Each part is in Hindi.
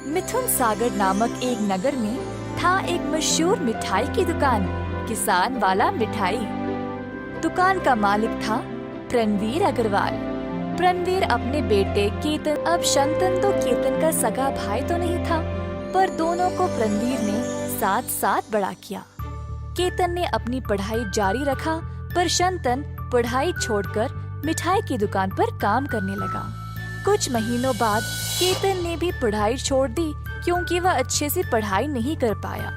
मिथुन सागर नामक एक नगर में था एक मशहूर मिठाई की दुकान, किसान वाला मिठाई। दुकान का मालिक था प्रणवीर अग्रवाल। प्रणवीर अपने बेटे केतन, अब शंतन तो केतन का सगा भाई तो नहीं था, पर दोनों को प्रणवीर ने साथ साथ बड़ा किया। केतन ने अपनी पढ़ाई जारी रखा, पर शंतन पढ़ाई छोड़कर मिठाई की दुकान पर काम करने लगा। कुछ महीनों बाद केतन ने भी पढ़ाई छोड़ दी, क्योंकि वह अच्छे से पढ़ाई नहीं कर पाया।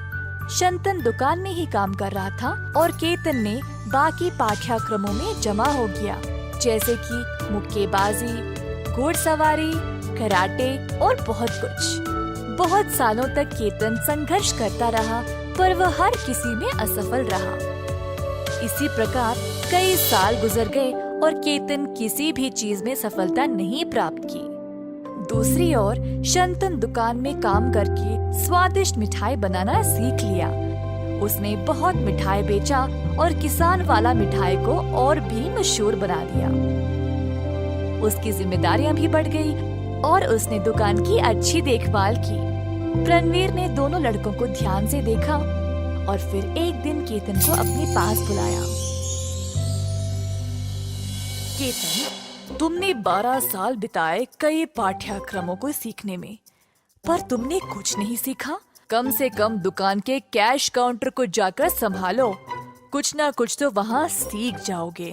शंतन दुकान में ही काम कर रहा था और केतन ने बाकी पाठ्यक्रमों में जमा हो गया, जैसे कि मुक्केबाजी, घुड़सवारी, कराटे और बहुत कुछ। बहुत सालों तक केतन संघर्ष करता रहा, पर वह हर किसी में असफल रहा। इसी प्रकार कई साल गुजर गए और केतन किसी भी चीज में सफलता नहीं प्राप्त की। दूसरी ओर शंतन दुकान में काम करके स्वादिष्ट मिठाई बनाना सीख लिया। उसने बहुत मिठाई बेचा और किसान वाला मिठाई को और भी मशहूर बना दिया। उसकी जिम्मेदारियां भी बढ़ गई और उसने दुकान की अच्छी देखभाल की। प्रणवीर ने दोनों लड़कों को ध्यान से देखा और फिर एक दिन केतन को अपने पास बुलाया। केतन, तुमने 12 साल बिताए कई पाठ्यक्रमों को सीखने में, पर तुमने कुछ नहीं सीखा। कम से कम दुकान के कैश काउंटर को जाकर संभालो, कुछ ना कुछ तो वहाँ सीख जाओगे।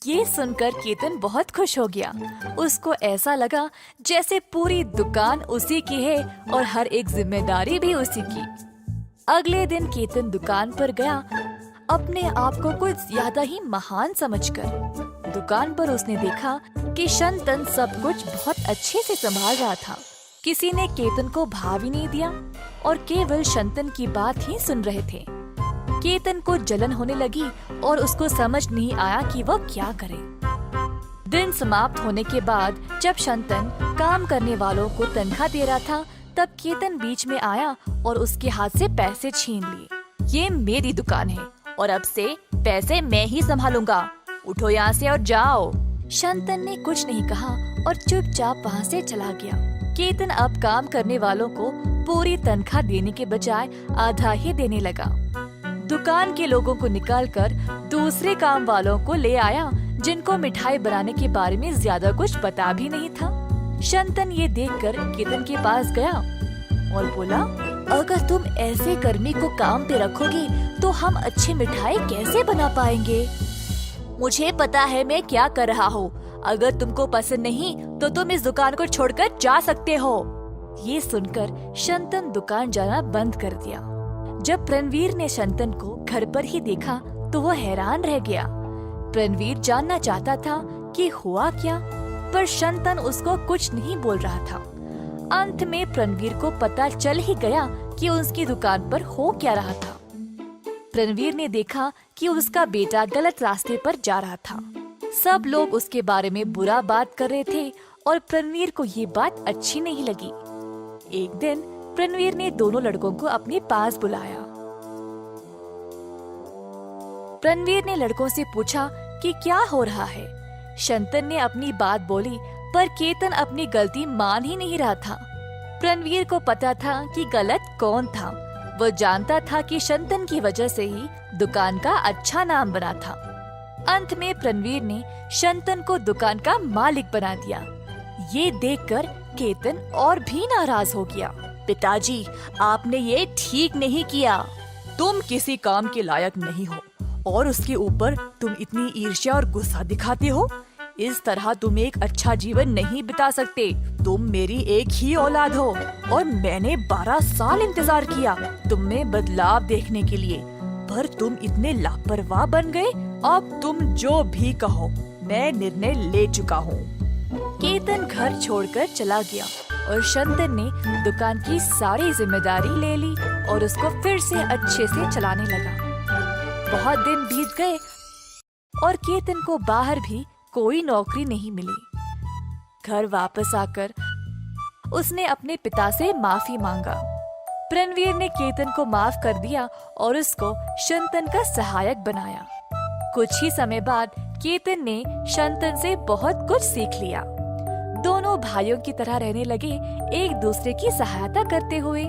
ये सुनकर केतन बहुत खुश हो गया। उसको ऐसा लगा जैसे पूरी दुकान उसी की है और हर एक जिम्मेदारी भी उसी की। अगले दिन केतन दुकान पर गया, अपने आप को कुछ ज्यादा ही महान समझकर। दुकान पर उसने देखा कि शंतन सब कुछ बहुत अच्छे से संभाल रहा था। किसी ने केतन को भाव ही नहीं दिया और केवल शंतन की बात ही सुन रहे थे। केतन को जलन होने लगी और उसको समझ नहीं आया कि वह क्या करे। दिन समाप्त होने के बाद जब शंतन काम करने वालों को तनख्वाह दे रहा था, तब केतन बीच में आया और उसके हाथ से पैसे छीन लिए। ये मेरी दुकान है और अब से पैसे मैं ही संभालूंगा। उठो यहाँ से और जाओ। शंतन ने कुछ नहीं कहा और चुपचाप वहाँ से चला गया। केतन अब काम करने वालों को पूरी तनख्वाह देने के बजाय आधा ही देने लगा। दुकान के लोगों को निकालकर दूसरे काम वालों को ले आया, जिनको मिठाई बनाने के बारे में ज्यादा कुछ पता भी नहीं था। शंतन ये देखकर केतन के पास गया और बोला, अगर तुम ऐसे कर्मी को काम पे रखोगे तो हम अच्छी मिठाई कैसे बना पाएंगे? मुझे पता है मैं क्या कर रहा हूँ। अगर तुमको पसंद नहीं तो तुम इस दुकान को छोड़कर जा सकते हो। ये सुनकर शंतन दुकान जाना बंद कर दिया। जब प्रणवीर ने शंतन को घर पर ही देखा तो वो हैरान रह गया। प्रणवीर जानना चाहता था कि हुआ क्या, पर शंतन उसको कुछ नहीं बोल रहा था। अंत में प्रणवीर को पता चल ही गया कि उसकी दुकान पर हो क्या रहा था। प्रणवीर ने देखा कि उसका बेटा गलत रास्ते पर जा रहा था। सब लोग उसके बारे में बुरा बात कर रहे थे और प्रणवीर को ये बात अच्छी नहीं लगी। एक दिन प्रणवीर ने दोनों लड़कों को अपने पास बुलाया। प्रणवीर ने लड़कों से पूछा कि क्या हो रहा है। शंतन ने अपनी बात बोली, पर केतन अपनी गलती मान ही नहीं रहा था। प्रणवीर को पता था कि गलत कौन था। वो जानता था कि शंतन की वजह से ही दुकान का अच्छा नाम बना था। अंत में प्रणवीर ने शंतन को दुकान का मालिक बना दिया। ये देखकर केतन और भी नाराज हो गया। पिताजी, आपने ये ठीक नहीं किया। तुम किसी काम के लायक नहीं हो और उसके ऊपर तुम इतनी ईर्ष्या और गुस्सा दिखाते हो। इस तरह तुम एक अच्छा जीवन नहीं बिता सकते। तुम मेरी एक ही औलाद हो और मैंने 12 साल इंतजार किया तुम में बदलाव देखने के लिए, पर तुम इतने लापरवाह बन गए। अब तुम जो भी कहो, मैं निर्णय ले चुका हूँ। केतन घर छोड़कर चला गया और शंतन ने दुकान की सारी जिम्मेदारी ले ली और उसको फिर से अच्छे से चलाने लगा। बहुत दिन बीत गए और केतन को बाहर भी कोई नौकरी नहीं मिली। घर वापस आकर उसने अपने पिता से माफी मांगा। प्रणवीर ने केतन को माफ कर दिया और उसको शंतन का सहायक बनाया। कुछ ही समय बाद केतन ने शंतन से बहुत कुछ सीख लिया। दोनों भाइयों की तरह रहने लगे, एक दूसरे की सहायता करते हुए।